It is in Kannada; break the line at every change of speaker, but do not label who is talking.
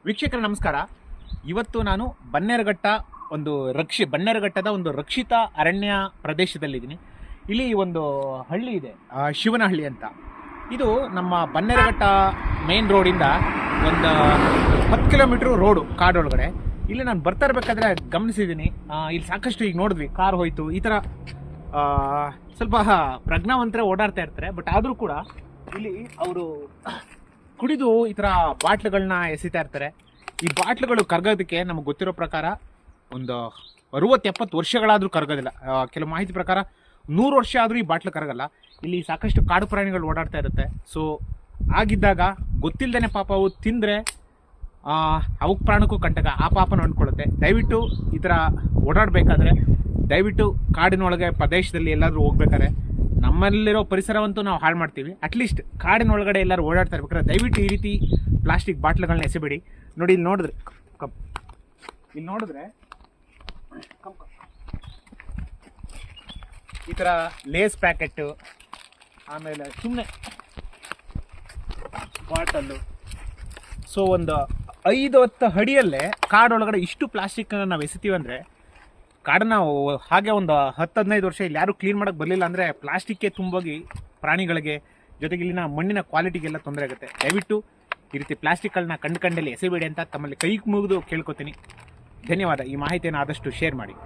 ವೀಕ್ಷಕರ ನಮಸ್ಕಾರ. ಇವತ್ತು ನಾನು ಬನ್ನೇರುಘಟ್ಟದ ಒಂದು ರಕ್ಷಿತ ಅರಣ್ಯ ಪ್ರದೇಶದಲ್ಲಿದ್ದೀನಿ. ಇಲ್ಲಿ ಒಂದು ಹಳ್ಳಿ ಇದೆ, ಶಿವನಹಳ್ಳಿ ಅಂತ. ಇದು ನಮ್ಮ ಬನ್ನೇರುಘಟ್ಟ ಮೇನ್ ರೋಡಿಂದ ಒಂದು 10 ಕಿಲೋಮೀಟ್ರ್ ರೋಡು ಕಾಡೊಳಗಡೆ. ಇಲ್ಲಿ ನಾನು ಬರ್ತಾ ಇರಬೇಕಾದ್ರೆ ಗಮನಿಸಿದ್ದೀನಿ, ಇಲ್ಲಿ ಸಾಕಷ್ಟು ಈಗ ನೋಡಿದ್ವಿ ಕಾರ್ ಹೋಯ್ತು, ಈ ಥರ ಸ್ವಲ್ಪ ಪ್ರಜ್ಞಾವಂತರೇ ಓಡಾಡ್ತಾ ಇರ್ತಾರೆ. ಬಟ್ ಆದರೂ ಕೂಡ ಇಲ್ಲಿ ಅವರು ಕುಡಿದು ಈ ಥರ ಬಾಟ್ಲುಗಳನ್ನ ಎಸಿತಾ ಇರ್ತಾರೆ. ಈ ಬಾಟ್ಲುಗಳು ಕರಗೋದಕ್ಕೆ ನಮಗೆ ಗೊತ್ತಿರೋ ಪ್ರಕಾರ ಒಂದು 60-70 ವರ್ಷಗಳಾದರೂ ಕರಗೋದಿಲ್ಲ. ಕೆಲವು ಮಾಹಿತಿ ಪ್ರಕಾರ 100 ವರ್ಷ ಆದರೂ ಈ ಬಾಟ್ಲು ಕರಗಲ್ಲ. ಇಲ್ಲಿ ಸಾಕಷ್ಟು ಕಾಡು ಪ್ರಾಣಿಗಳು ಓಡಾಡ್ತಾ ಇರುತ್ತೆ. ಸೊ ಆಗಿದ್ದಾಗ ಗೊತ್ತಿಲ್ಲದೇ ಪಾಪ ಅವು ತಿಂದರೆ ಅವಕ್ಕೆ ಪ್ರಾಣಕ್ಕೂ ಕಂಟಕ, ಆ ಪಾಪನ ಅಂದ್ಕೊಳ್ಳುತ್ತೆ. ದಯವಿಟ್ಟು ಈ ಥರ ಓಡಾಡಬೇಕಾದ್ರೆ ದಯವಿಟ್ಟು ಕಾಡಿನೊಳಗೆ ಪ್ರದೇಶದಲ್ಲಿ ಎಲ್ಲಾದರೂ ಹೋಗ್ಬೇಕಾದ್ರೆ ನಮ್ಮಲ್ಲಿರೋ ಪರಿಸರವಂತೂ ನಾವು ಹಾಳು ಮಾಡ್ತೀವಿ. ಅಟ್ಲೀಸ್ಟ್ ಕಾಡಿನೊಳಗಡೆ ಎಲ್ಲರೂ ಓಡಾಡ್ತಾ ಇರ್ಬೇಕಾದ್ರೆ ದಯವಿಟ್ಟು ಈ ರೀತಿ ಪ್ಲಾಸ್ಟಿಕ್ ಬಾಟ್ಲುಗಳನ್ನ ಎಸೆಬೇಡಿ. ನೋಡಿ, ಇಲ್ಲಿ ನೋಡಿದ್ರೆ ಈ ಥರ ಲೇಸ್ ಪ್ಯಾಕೆಟ್ಟು, ಆಮೇಲೆ ಸುಮ್ಮನೆ ಬಾಟಲ್ಲು. ಸೊ ಒಂದು 5-10 ಅಡಿಯಲ್ಲೇ ಕಾಡೊಳಗಡೆ ಇಷ್ಟು ಪ್ಲಾಸ್ಟಿಕ್ಕನ್ನು ನಾವು ಎಸಿತೀವಿ ಅಂದರೆ ಕಾಡನ್ನ ಹಾಗೆ ಒಂದು 10-15 ವರ್ಷ ಇಲ್ಲಿ ಯಾರೂ ಕ್ಲೀನ್ ಮಾಡೋಕ್ಕೆ ಬರಲಿಲ್ಲ ಅಂದರೆ ಪ್ಲಾಸ್ಟಿಕ್ಕೇ ತುಂಬೋಗಿ ಪ್ರಾಣಿಗಳಿಗೆ ಜೊತೆಗೆ ಇಲ್ಲಿನ ಮಣ್ಣಿನ ಕ್ವಾಲಿಟಿಗೆಲ್ಲ ತೊಂದರೆ ಆಗುತ್ತೆ. ದಯವಿಟ್ಟು ಈ ರೀತಿ ಪ್ಲಾಸ್ಟಿಕ್ಗಳನ್ನ ಕಂಡಲ್ಲಿ ಎಸೆಬೇಡಿ ಅಂತ ತಮ್ಮಲ್ಲಿ ಕೈ ಮುಗಿದು ಕೇಳ್ಕೊತೀನಿ. ಧನ್ಯವಾದ. ಈ ಮಾಹಿತಿಯನ್ನು ಆದಷ್ಟು ಶೇರ್ ಮಾಡಿ.